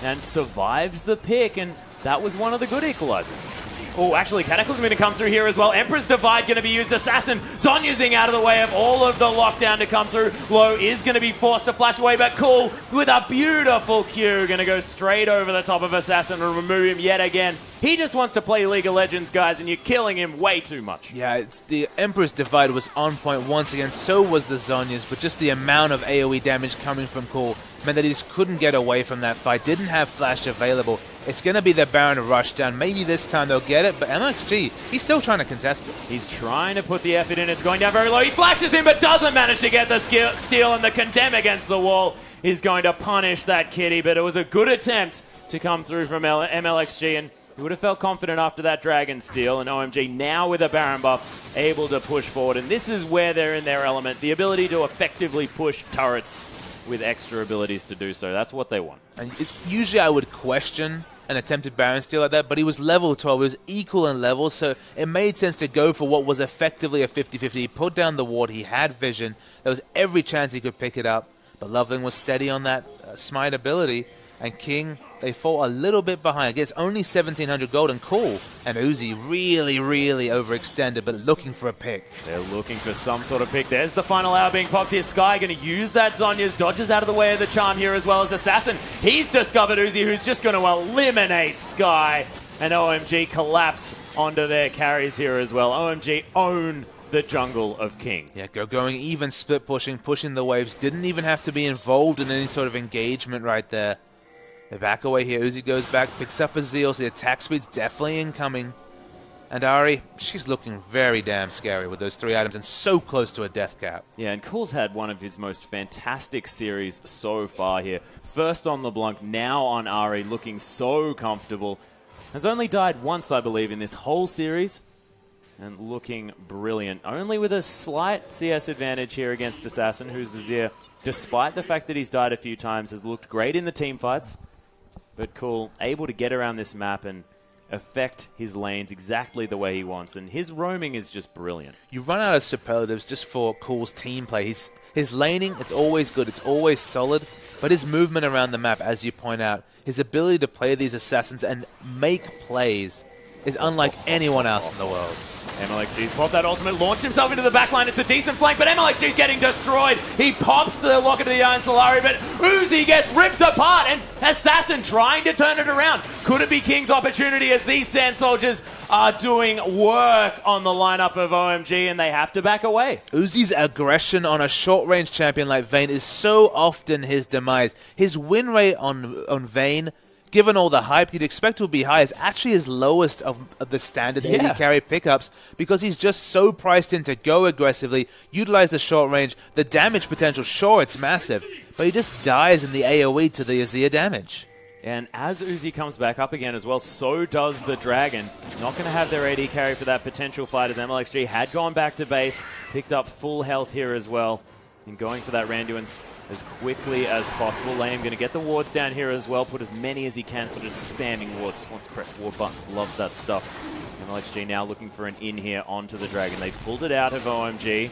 And survives the pick, and that was one of the good equalizers. Oh, actually, Cataclysm going to come through here as well. Emperor's Divide going to be used. Assassin, Zhonya's out of the way of all of the lockdown to come through. Low is going to be forced to flash away, but Cool with a beautiful Q. Going to go straight over the top of Assassin and remove him yet again. He just wants to play League of Legends, guys, and you're killing him way too much. Yeah, it's the Emperor's Divide was on point once again. So was the Zhonya's, but just the amount of AoE damage coming from Cool meant that he just couldn't get away from that fight. Didn't have flash available. It's going to be the Baron rush down. Maybe this time they'll get it, but MLXG, he's still trying to contest it. He's trying to put the effort in. It's going down very low. He flashes in, but doesn't manage to get the steal, and the Condemn against the wall is going to punish that kitty, but it was a good attempt to come through from MLXG, and he would have felt confident after that Dragon steal, and OMG now with a Baron buff, able to push forward, and this is where they're in their element, the ability to effectively push turrets with extra abilities to do so. That's what they want. And usually I would question an attempted Baron steal like that, but he was level 12. He was equal in level, so it made sense to go for what was effectively a 50-50. He put down the ward. He had vision. There was every chance he could pick it up, but LoveLing was steady on that smite ability, and King, they fall a little bit behind. Gets only 1,700 gold and Cool. And Uzi really, really overextended, but looking for a pick. They're looking for some sort of pick. There's the final hour being popped here. Skye going to use that Zhonya's, dodges out of the way of the charm here as well as Assassin. He's discovered Uzi, who's just going to eliminate Skye. And OMG collapse onto their carries here as well. OMG own the jungle of King. Yeah, going even split pushing the waves. Didn't even have to be involved in any sort of engagement right there. They back away here. Uzi goes back, picks up a Zeal, so the attack speed's definitely incoming. And Ahri, she's looking very damn scary with those 3 items and so close to a death cap. Yeah, and Cool's had one of his most fantastic series so far here. First on LeBlanc, now on Ahri, looking so comfortable. Has only died once, I believe, in this whole series. And looking brilliant. Only with a slight CS advantage here against Assassin, who's Azir, despite the fact that he's died a few times, has looked great in the team fights. But Cool, able to get around this map and affect his lanes exactly the way he wants, and his roaming is just brilliant. You run out of superlatives just for Cool's team play. His laning, it's always good, it's always solid, but his movement around the map, as you point out, his ability to play these assassins and make plays is unlike anyone else in the world. MLXG's popped that ultimate, launched himself into the backline. It's a decent flank, but MLXG's getting destroyed. He pops the Locket of the Iron Solari, but Uzi gets ripped apart, and Assassin trying to turn it around. Could it be King's opportunity as these Sand Soldiers are doing work on the lineup of OMG, and they have to back away? Uzi's aggression on a short-range champion like Vayne is so often his demise. His win rate on Vayne, given all the hype you'd expect to be high, is actually his lowest of the standard AD carry pickups because he's just so priced in to go aggressively, utilize the short range, the damage potential, sure, it's massive, but he just dies in the AoE to the Azir damage. And as Uzi comes back up again as well, so does the Dragon. Not going to have their AD carry for that potential fight as MLXG had gone back to base, picked up full health here as well, and going for that Randuin as quickly as possible. LeyM going to get the wards down here as well, put as many as he can, so just spamming wards, just wants to press ward buttons, loves that stuff. MLXG now looking for an in here onto the Dragon. They've pulled it out of OMG.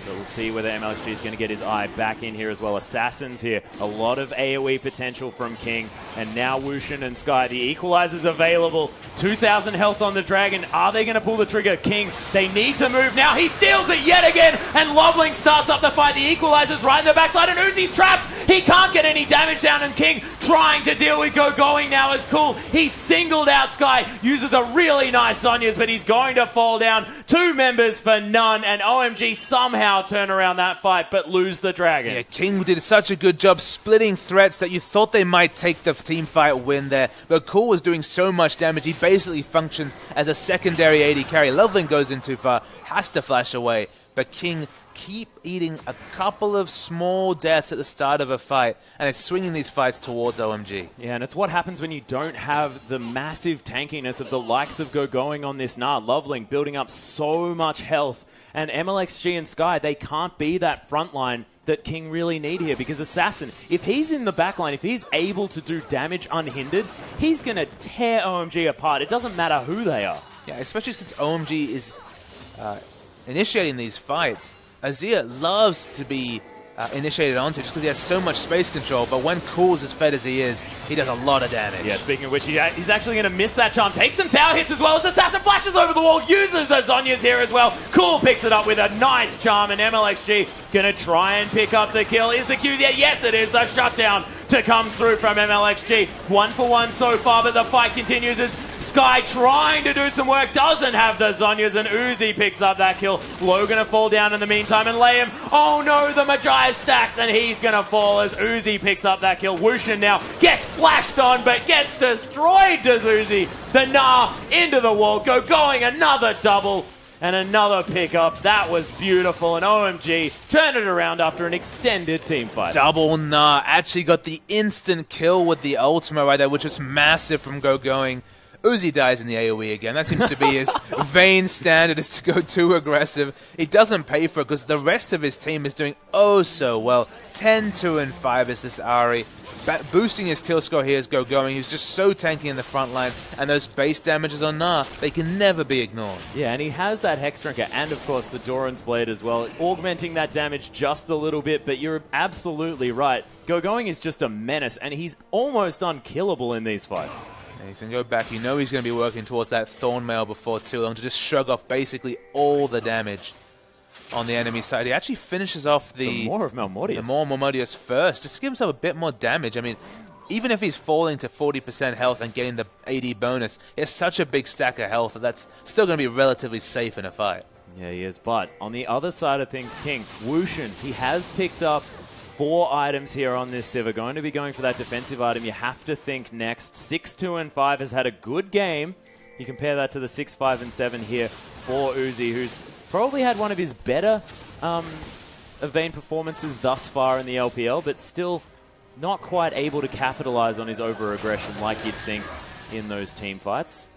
So we'll see whether MLXG is going to get his eye back in here as well. Assassins here. A lot of AoE potential from King. And now Wuxx and Skye. The equalizer's available. 2,000 health on the Dragon. Are they going to pull the trigger? King, they need to move now. He steals it yet again. And LoveLing starts up the fight. The equalizer's right in the backside. And Uzi's trapped. He can't get any damage down. And King trying to deal with gogoing now is Cool. He singled out Skye. Uses a really nice Zhonya's, but he's going to fall down. 2 members for none. And OMG somehow turn around that fight, but lose the Dragon. Yeah, King did such a good job splitting threats that you thought they might take the team fight win there, but Cool was doing so much damage, he basically functions as a secondary AD carry. LoveLing goes in too far, has to flash away, but King keep eating a couple of small deaths at the start of a fight, and it's swinging these fights towards OMG. Yeah, and it's what happens when you don't have the massive tankiness of the likes of gogoing on this Gnar. LoveLing building up so much health, and MLXG and Skye, they can't be that front line that King really need here, because Assassin, if he's in the backline, if he's able to do damage unhindered, he's going to tear OMG apart. It doesn't matter who they are. Yeah, especially since OMG is initiating these fights. Azir loves to be initiated onto just because he has so much space control, but when Cool's as fed as he is, he does a lot of damage. Yeah, speaking of which, he's actually going to miss that charm. Takes some tower hits as well as Assassin flashes over the wall, uses the Zhonya's here as well. Cool picks it up with a nice charm, and MLXG going to try and pick up the kill. Is the Q there? Yes, it is. The shutdown to come through from MLXG. 1 for 1 so far, but the fight continues as Skye trying to do some work, doesn't have the Zhonya's, and Uzi picks up that kill. Low gonna fall down in the meantime, and LeyM, oh no, the Magi stacks, and he's gonna fall as Uzi picks up that kill. Wuxx now gets flashed on, but gets destroyed, does Uzi. The Gnar into the wall, gogoing another double, and another pickup. That was beautiful, and OMG turned it around after an extended team fight. Double Gnar actually got the instant kill with the ultimate right there, which was massive from gogoing. Uzi dies in the AoE again. That seems to be his Vayne standard, is to go too aggressive. He doesn't pay for it because the rest of his team is doing oh so well. 10, 2, and 5 is this Ahri. Boosting his kill score here is gogoing. He's just so tanky in the front line, and those base damages on Gnar, they can never be ignored. Yeah, and he has that Hex Drinker and, of course, the Doran's Blade as well, augmenting that damage just a little bit, but you're absolutely right. Gogoing is just a menace, and he's almost unkillable in these fights. He's going to go back. You know he's going to be working towards that Thorn Mail before too long to just shrug off basically all the damage on the enemy side. He actually finishes off the more of Malmortius. The more Malmortius first, just to give himself a bit more damage. I mean, even if he's falling to 40% health and getting the AD bonus, he has such a big stack of health that that's still going to be relatively safe in a fight. Yeah, he is. But on the other side of things, King, Wuxx, he has picked up 4 items here on this Sivir. Going to be going for that defensive item. You have to think next. 6, 2, and 5 has had a good game. You compare that to the 6, 5, and 7 here for Uzi, who's probably had one of his better Vayne performances thus far in the LPL, but still not quite able to capitalize on his over-aggression like you'd think in those team fights.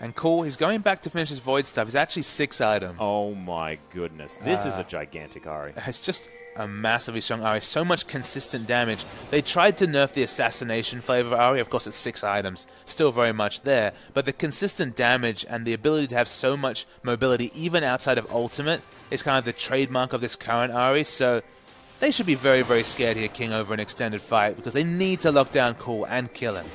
And cool, he's going back to finish his Void stuff. He's actually 6 item. Oh my goodness. This is a gigantic Ahri. It's just a massively strong Ahri. So much consistent damage. They tried to nerf the assassination flavor of Ahri. Of course, it's 6 items. Still very much there. But the consistent damage and the ability to have so much mobility, even outside of Ultimate, is kind of the trademark of this current Ahri. So they should be very, very scared here, King, over an extended fight, because they need to lock down Cool and kill him.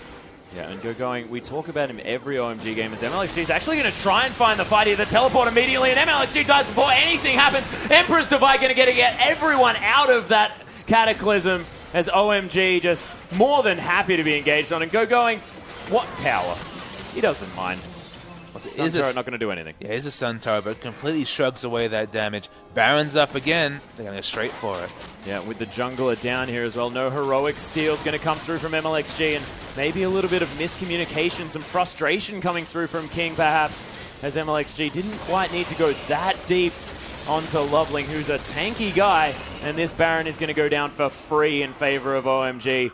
Yeah, and gogoing, we talk about him every OMG game as MLXG is actually going to try and find the fight here. The teleport immediately, and MLXG dies before anything happens. Emperor's Divide going to get everyone out of that Cataclysm as OMG just more than happy to be engaged on. And gogoing, what tower? He doesn't mind. Sun turret not going to do anything. Yeah, here's a Sun turret, but completely shrugs away that damage. Baron's up again. They're going to go straight for it. Yeah, with the jungler down here as well. No heroic steals going to come through from MLXG, and maybe a little bit of miscommunication, some frustration coming through from King perhaps, as MLXG didn't quite need to go that deep onto LoveLing, who's a tanky guy, and this Baron is going to go down for free in favor of OMG.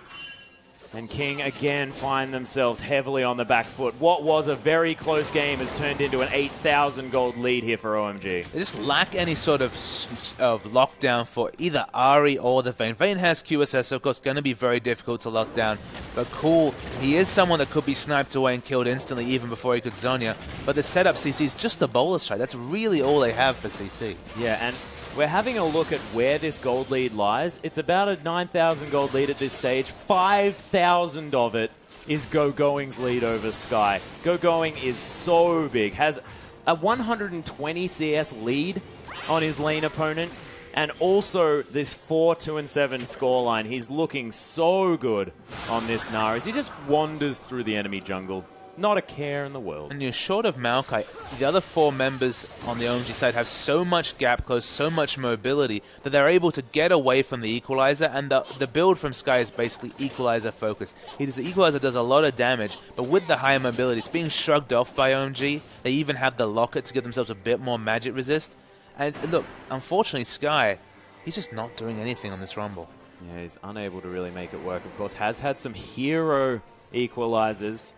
And King again find themselves heavily on the back foot. What was a very close game has turned into an 8,000 gold lead here for OMG. They just lack any sort of lockdown for either Ahri or the Vayne. Vayne has QSS, so of course going to be very difficult to lock down. But cool, he is someone that could be sniped away and killed instantly even before he could Zonya. But the setup CC is just the bowler strike. That's really all they have for CC. Yeah, and we're having a look at where this gold lead lies. It's about a 9,000 gold lead at this stage. 5,000 of it is gogoing's lead over Skye. Gogoing is so big. Has a 120 CS lead on his lane opponent. And also this 4-2-7 scoreline. He's looking so good on this Gnar as he just wanders through the enemy jungle. Not a care in the world. And you're short of Maokai. The other 4 members on the OMG side have so much gap close, so much mobility, that they're able to get away from the Equalizer, and the build from Skye is basically Equalizer focused. The Equalizer does a lot of damage, but with the higher mobility, it's being shrugged off by OMG. They even have the Locket to give themselves a bit more magic resist. And look, unfortunately, Skye, he's just not doing anything on this Rumble. Yeah, he's unable to really make it work. Of course, has had some hero Equalizers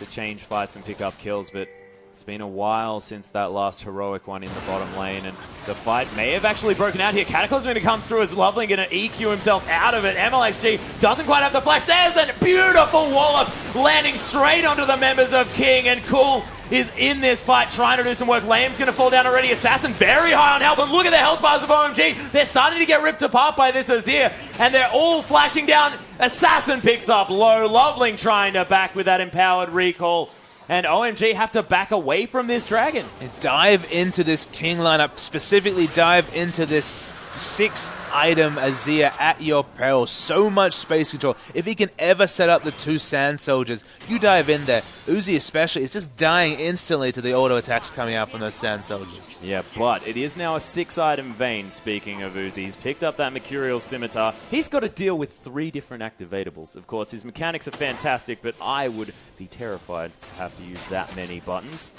to change fights and pick up kills, but it's been a while since that last heroic one in the bottom lane, and the fight may have actually broken out here. Cataclysm going to come through as LoveLing going to EQ himself out of it. MLXG doesn't quite have the flash. There's a beautiful wallop landing straight onto the members of King, and Cool is in this fight trying to do some work. LeyM's going to fall down already. Assassin very high on health, and look at the health bars of OMG. They're starting to get ripped apart by this Azir, and they're all flashing down. Assassin picks up low. LoveLing trying to back with that empowered recall, and OMG have to back away from this dragon. And dive into this King lineup, specifically dive into this 6-item Azir at your peril. So much space control. If he can ever set up the 2 Sand Soldiers, you dive in there. Uzi especially is just dying instantly to the auto attacks coming out from those Sand Soldiers. Yeah, but it is now a 6-item Vayne, speaking of Uzi. He's picked up that Mercurial Scimitar. He's got to deal with 3 different activatables. Of course, his mechanics are fantastic, but I would be terrified to have to use that many buttons.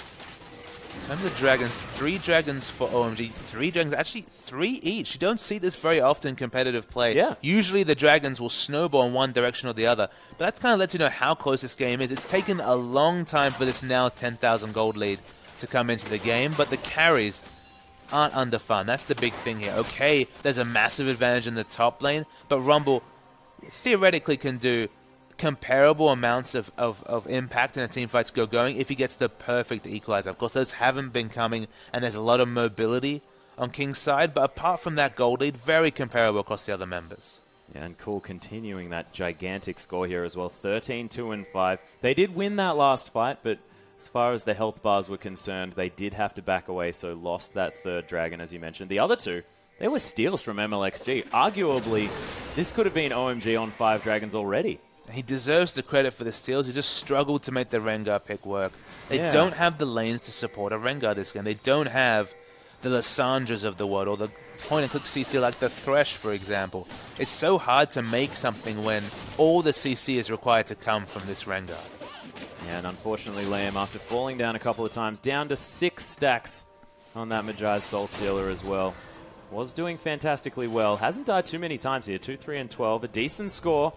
In terms of dragons, 3 dragons for OMG, 3 dragons, actually 3 each. You don't see this very often in competitive play. Yeah. Usually the dragons will snowball in one direction or the other, but that kind of lets you know how close this game is. It's taken a long time for this now 10,000 gold lead to come into the game, but the carries aren't under fun. That's the big thing here. Okay, there's a massive advantage in the top lane, but Rumble theoretically can do comparable amounts of impact in a team fight to gogoing if he gets the perfect equalizer. Of course, those haven't been coming, and there's a lot of mobility on King's side, but apart from that gold lead, very comparable across the other members. Yeah, and Cool continuing that gigantic score here as well. 13, 2, and 5. They did win that last fight, but as far as the health bars were concerned, they did have to back away, so lost that 3rd dragon, as you mentioned. The other 2, they were steals from MLXG. Arguably, this could have been OMG on 5 dragons already. He deserves the credit for the steals. He just struggled to make the Rengar pick work. They don't have the lanes to support a Rengar this game. They don't have the Lissandras of the world or the point-and-click CC like the Thresh, for example. It's so hard to make something when all the CC is required to come from this Rengar. And unfortunately, LeyM, after falling down a couple of times, down to 6 stacks on that Mejai's Soul Stealer as well. Was doing fantastically well. Hasn't died too many times here. 2, 3, and 12. A decent score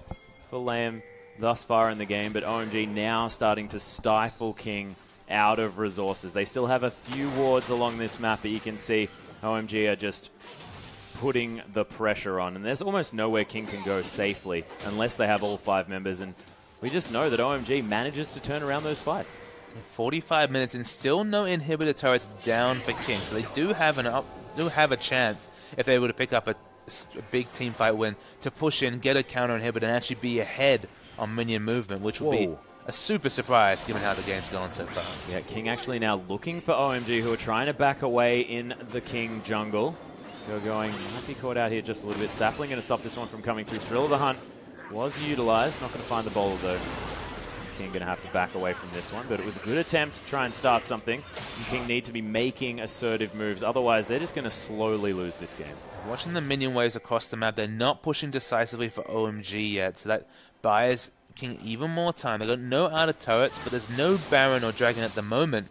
for LeyM thus far in the game, but OMG now starting to stifle King out of resources. They still have a few wards along this map, but you can see OMG are just putting the pressure on. And there's almost nowhere King can go safely unless they have all 5 members. And we just know that OMG manages to turn around those fights. 45 minutes and still no inhibitor turrets down for King. So they do have a chance, if they were to pick up a big team fight win, to push in, get a counter inhibitor, and actually be ahead on minion movement, which would be a super surprise given how the game's gone so far. Yeah, King actually now looking for OMG, who are trying to back away in the King jungle. Gogoing might be caught out here just a little bit. Sapling going to stop this one from coming through. Thrill of the Hunt was utilized. Not going to find the bowler though. King going to have to back away from this one, but it was a good attempt to try and start something. And King need to be making assertive moves, otherwise they're just going to slowly lose this game. Watching the minion waves across the map, they're not pushing decisively for OMG yet, so that buys King even more time. They've got no outer turrets, but there's no Baron or Dragon at the moment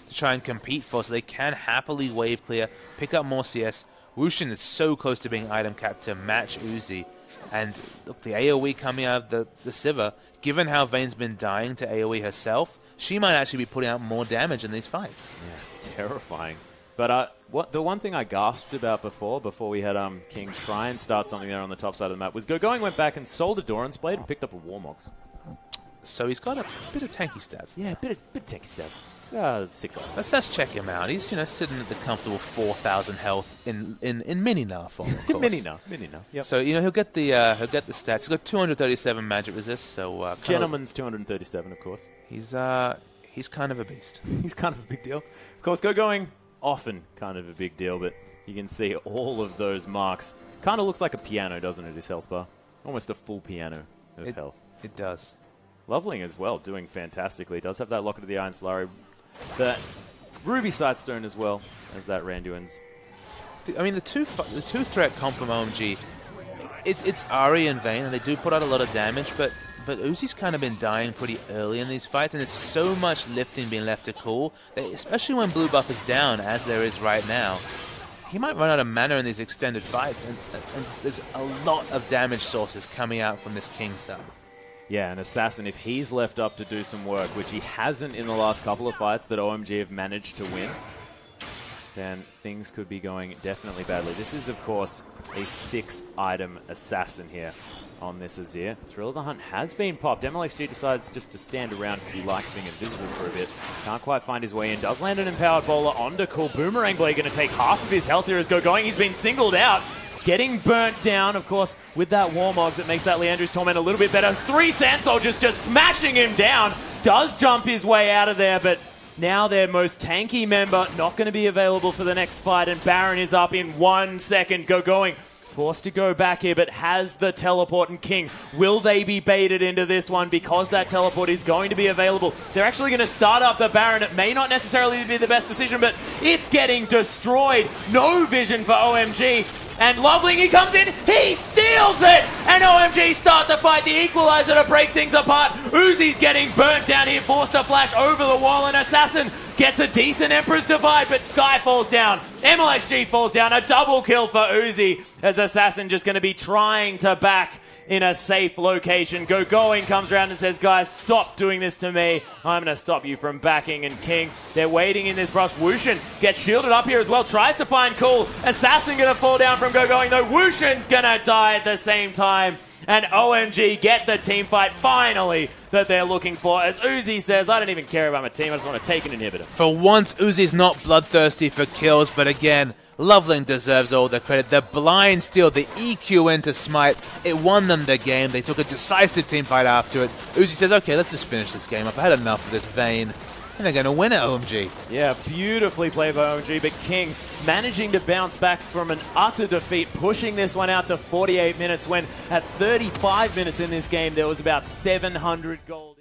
to try and compete for, so they can happily wave clear, pick up more CS. Wuxx is so close to being item capped to match Uzi. And look, the AoE coming out of the Sivir, given how Vayne's been dying to AoE herself, she might actually be putting out more damage in these fights. Yeah, it's terrifying. But the one thing I gasped about before we had King try and start something there on the top side of the map was Gogoing went back and sold a Doran's Blade and picked up a Warmogs. So he's got a bit of tanky stats. Yeah, a bit of tanky stats. It's 6 of them. Let's check him out. He's sitting at the comfortable 4,000 health in mini Gnar form, of course. mini Gnar. Yep. So he'll get the stats. He's got 237 magic resist. So Gentleman's 237, of course. He's kind of a beast. He's kind of a big deal. Of course, Gogoing often kind of a big deal, but you can see all of those marks. Kind of looks like a piano, doesn't it? His health bar, almost a full piano of health. It does. LoveLing as well, doing fantastically. Does have that Locket of the Iron Slurry. The Ruby Sightstone as well as that Randuin's. I mean, the two threat comp from OMG, it's Ahri and Vayne, and they do put out a lot of damage, but Uzi's kind of been dying pretty early in these fights, and there's so much lifting being left to cool, that especially when blue buff is down, as there is right now, he might run out of mana in these extended fights, and there's a lot of damage sources coming out from this King side. Yeah, an Assassin, if he's left up to do some work, which he hasn't in the last couple of fights that OMG have managed to win, then things could be going definitely badly. This is, of course, a 6-item Assassin here on this Azir. Thrill of the Hunt has been popped. MLXG decides just to stand around because he likes being invisible for a bit. Can't quite find his way in. Does land an Empowered Bowler onto Cool. Boomerang Blade going to take half of his health here as Gogoing. He's been singled out. Getting burnt down, of course, with that Warmogs. It makes that Leandry's Torment a little bit better. 3 Sand Soldiers just smashing him down. Does jump his way out of there, but now their most tanky member not going to be available for the next fight, and Baron is up in 1 second. Gogoing forced to go back here, but has the teleport, and King, will they be baited into this one because that teleport is going to be available? They're actually going to start up the Baron. It may not necessarily be the best decision, but it's getting destroyed. No vision for OMG. And LoveLing, he comes in, he steals it! And OMG start the fight, the equalizer to break things apart. Uzi's getting burnt down here, forced to flash over the wall, and Assassin gets a decent Emperor's Divide, but Skye falls down. MLXG falls down, a double kill for Uzi, as Assassin just going to be trying to back in a safe location. Gogoing comes around and says, guys, stop doing this to me. I'm going to stop you from backing. And King, they're waiting in this brush. Wuxx gets shielded up here as well. Tries to find Cool. Assassin going to fall down from Gogoing, though. Wuxx's going to die at the same time. And OMG get the team fight, finally, that they're looking for. As Uzi says, I don't even care about my team. I just want to take an inhibitor. For once, Uzi's not bloodthirsty for kills, but again, LoveLing deserves all the credit. The blind steal, the EQ into Smite, it won them the game. They took a decisive team fight after it. Uzi says, okay, let's just finish this game. I've had enough of this Vayne. And they're going to win at OMG. Yeah, beautifully played by OMG, but King managing to bounce back from an utter defeat, pushing this one out to 48 minutes when at 35 minutes in this game, there was about 700 gold.